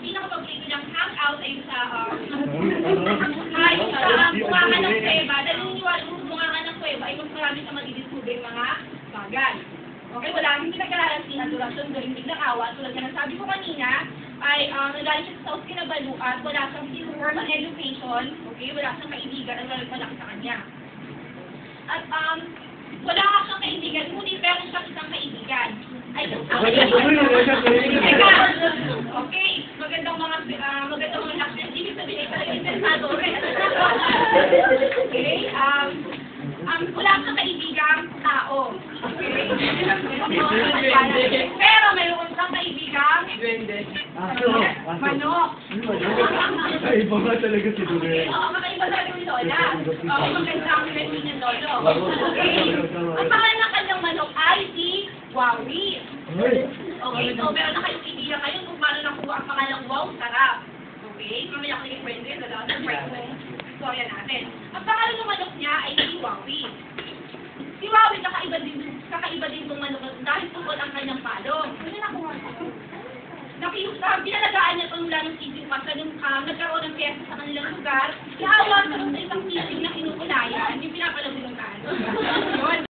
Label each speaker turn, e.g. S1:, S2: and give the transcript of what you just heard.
S1: pinaka-paborito niyang hangout ay sa bunga ng kuweba. Dahil naniniwala mo bunga ng kuweba ay mas marami sa madidiscover mga bagay. Okay, wala, hindi nagkalalasing adorasyon doon, hindi nakawa. Tulad na sabi ko kanina, ay nagaling siya sa South Kinabaluan, wala siyang formal education, okay, wala siyang kaibigan, ang malaki sa kanya. At wala ka siyang kaibigan, ngunit meron siyang isang kaibigan. Ay, okay, magandang mga actions, ibig sabihin ay talagang interesado. Okay, wala kang kaibigang tao. Okay? Pero mayroon kang kaibigang manok.
S2: Ay, iba nga talaga si Dure.
S1: Oo, makaiba talaga ni Lola. Oo, magandang relating ng Lolo. Okay? Ang pangalan ng kanyang manok ay si Wawi. Okay, so meron na kayong idea kayo kung paano nakuha ang pangalang Wow, sarap. Okay? Mamaya ko i-friend yun, storya natin. Ang pangalan ng manok niya ay si Wawi. Si Wawi, kakaiba din itong manok dahil tungkol ang kanyang palong. Ano nakuha siya? Pinalagaan niya ito mula ng sisig pa sa nung nagkaroon ng piyesta sa kanilang lugar. Iawan sa isang sisig na kinukulayan, yung pinapalagunan. Yun.